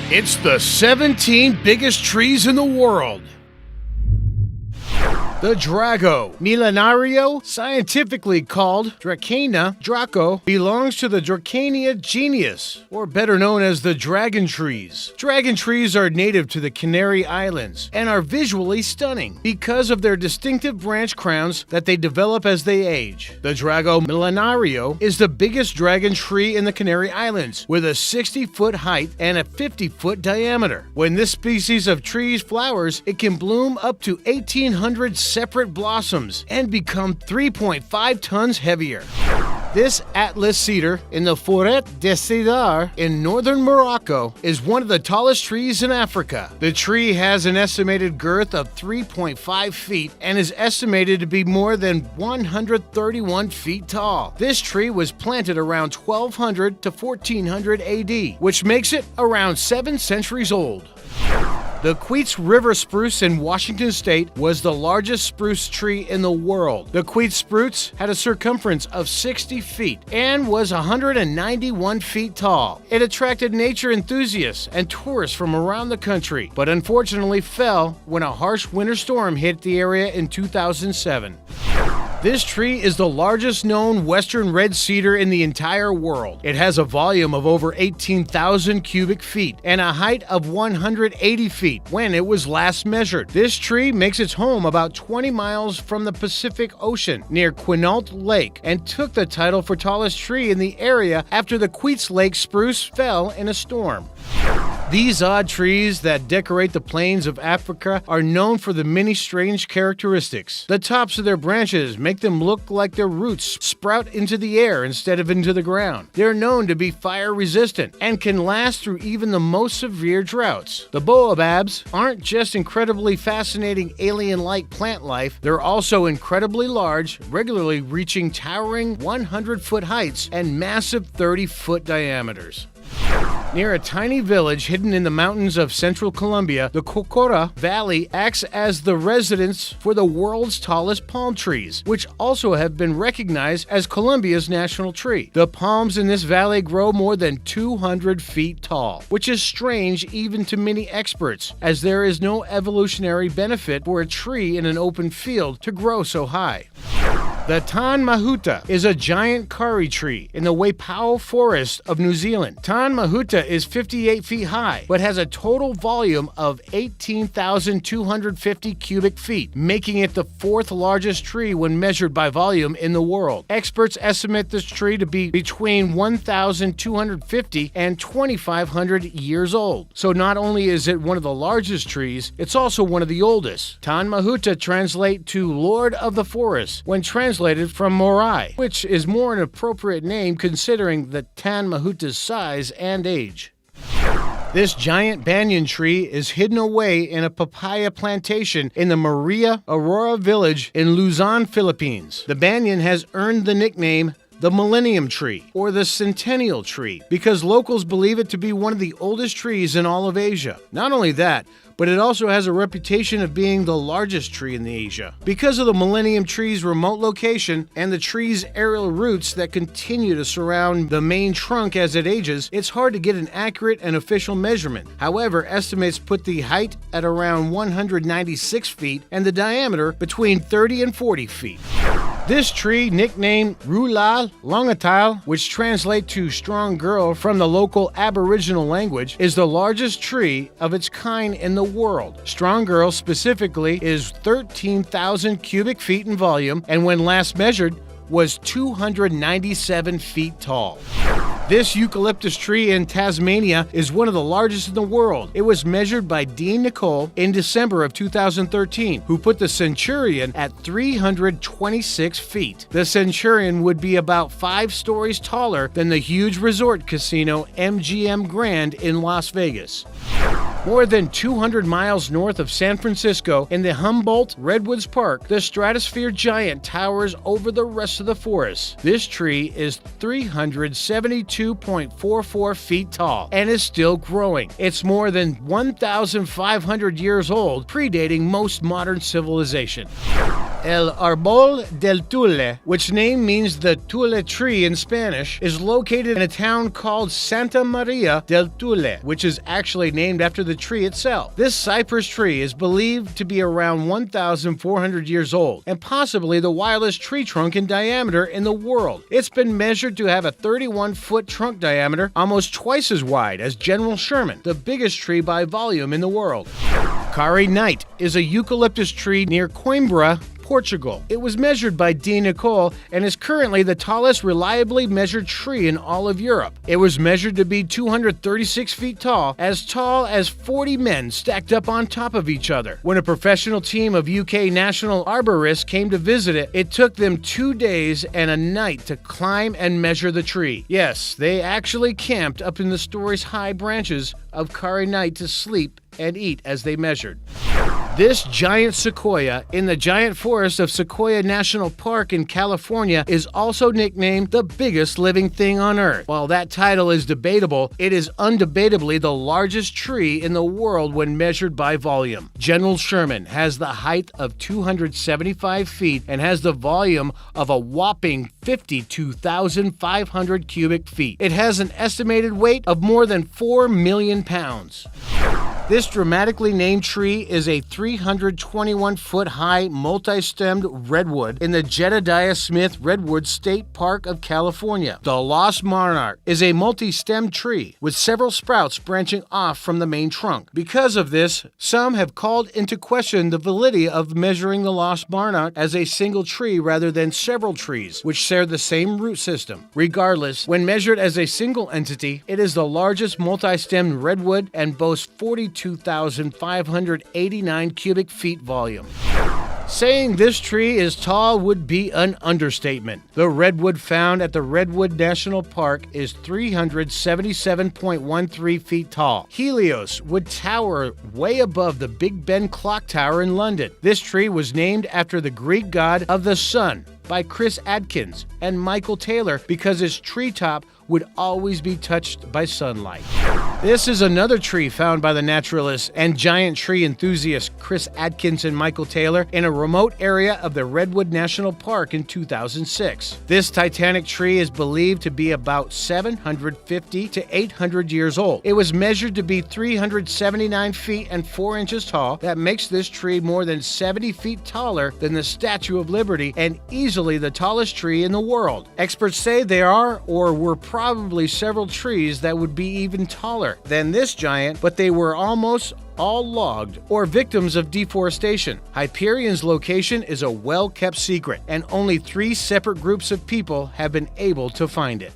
It's the 17 biggest trees in the world. The Drago millenario, scientifically called Dracana draco, belongs to the Dracania genus, or better known as the dragon trees. Dragon trees are native to the Canary Islands and are visually stunning because of their distinctive branch crowns that they develop as they age. The Drago millenario is the biggest dragon tree in the Canary Islands, with a 60-foot height and a 50-foot diameter. When this species of trees flowers, it can bloom up to 1,800 separate blossoms and become 3.5 tons heavier. This Atlas cedar in the Forêt des Cèdres in northern Morocco is one of the tallest trees in Africa. The tree has an estimated girth of 3.5 feet and is estimated to be more than 131 feet tall. This tree was planted around 1200 to 1400 AD, which makes it around 7 centuries old. The Queets River spruce in Washington state was the largest spruce tree in the world. The Queets spruce had a circumference of 60 feet and was 191 feet tall. It attracted nature enthusiasts and tourists from around the country, but unfortunately fell when a harsh winter storm hit the area in 2007. This tree is the largest known western red cedar in the entire world. It has a volume of over 18,000 cubic feet and a height of 180 feet when it was last measured. This tree makes its home about 20 miles from the Pacific Ocean near Quinault Lake and took the title for tallest tree in the area after the Queets Lake spruce fell in a storm. These odd trees that decorate the plains of Africa are known for the many strange characteristics. The tops of their branches make them look like their roots sprout into the air instead of into the ground. They're known to be fire resistant and can last through even the most severe droughts. The baobabs aren't just incredibly fascinating alien-like plant life, they're also incredibly large, regularly reaching towering 100-foot heights and massive 30-foot diameters. Near a tiny village hidden in the mountains of central Colombia, the Cocora Valley acts as the residence for the world's tallest palm trees, which also have been recognized as Colombia's national tree. The palms in this valley grow more than 200 feet tall, which is strange even to many experts, as there is no evolutionary benefit for a tree in an open field to grow so high. The Tan Mahuta is a giant kauri tree in the Waipao Forest of New Zealand. Tan Mahuta is 58 feet high, but has a total volume of 18,250 cubic feet, making it the fourth largest tree when measured by volume in the world. Experts estimate this tree to be between 1,250 and 2,500 years old. So not only is it one of the largest trees, it's also one of the oldest. Tan Mahuta translates to Lord of the Forest when translated from Morai, which is more an appropriate name considering the Tan Mahuta's size and age. This giant banyan tree is hidden away in a papaya plantation in the Maria Aurora village in Luzon, Philippines. The banyan has earned the nickname the Millennium Tree, or the Centennial Tree, because locals believe it to be one of the oldest trees in all of Asia. Not only that, but it also has a reputation of being the largest tree in Asia. Because of the Millennium Tree's remote location and the tree's aerial roots that continue to surround the main trunk as it ages, it's hard to get an accurate and official measurement. However, estimates put the height at around 196 feet and the diameter between 30 and 40 feet. This tree, nicknamed Rulal Longatal, which translates to strong girl from the local Aboriginal language, is the largest tree of its kind in the world. Strong girl specifically is 13,000 cubic feet in volume and when last measured was 297 feet tall. This eucalyptus tree in Tasmania is one of the largest in the world. It was measured by Dean Nicole in December of 2013, who put the Centurion at 326 feet. The Centurion would be about 5 stories taller than the huge resort casino MGM Grand in Las Vegas. More than 200 miles north of San Francisco, in the Humboldt Redwoods Park, the Stratosphere Giant towers over the rest of the forest. This tree is 372.44 feet tall and is still growing. It's more than 1,500 years old, predating most modern civilization. El Árbol del Tule, which name means the Tule tree in Spanish, is located in a town called Santa Maria del Tule, which is actually named after the tree itself. This cypress tree is believed to be around 1,400 years old and possibly the wildest tree trunk in diameter in the world. It's been measured to have a 31-foot trunk diameter, almost twice as wide as General Sherman, the biggest tree by volume in the world. Kari Knight is a eucalyptus tree near Coimbra, Portugal. It was measured by D. Nicole and is currently the tallest reliably measured tree in all of Europe. It was measured to be 236 feet tall as 40 men stacked up on top of each other. When a professional team of UK national arborists came to visit it, it took them 2 days and a night to climb and measure the tree. Yes, they actually camped up in the stories-high branches of Kari Knight to sleep and eat as they measured. This giant sequoia in the giant forest of Sequoia National Park in California is also nicknamed the biggest living thing on Earth. While that title is debatable, it is undebatably the largest tree in the world when measured by volume. General Sherman has the height of 275 feet and has the volume of a whopping 52,500 cubic feet. It has an estimated weight of more than 4 million pounds. This dramatically named tree is a 321-foot high multi-stemmed redwood in the Jedediah Smith Redwood State Park of California. The Lost Monarch is a multi-stemmed tree with several sprouts branching off from the main trunk. Because of this, some have called into question the validity of measuring the Lost Monarch as a single tree rather than several trees, which share the same root system. Regardless, when measured as a single entity, it is the largest multi-stemmed redwood and boasts 42,589 cubic feet volume. Saying this tree is tall would be an understatement. The redwood found at the Redwood National Park is 377.13 feet tall. Helios would tower way above the Big Ben Clock Tower in London. This tree was named after the Greek god of the sun by Chris Adkins and Michael Taylor because its treetop would always be touched by sunlight. This is another tree found by the naturalists and giant tree enthusiasts Chris Adkins and Michael Taylor in a remote area of the Redwood National Park in 2006. This titanic tree is believed to be about 750 to 800 years old. It was measured to be 379 feet and 4 inches tall. That makes this tree more than 70 feet taller than the Statue of Liberty and easily the tallest tree in the world. Experts say there are or were probably several trees that would be even taller than this giant, but they were almost all logged or victims of deforestation. Hyperion's location is a well-kept secret, and only 3 separate groups of people have been able to find it.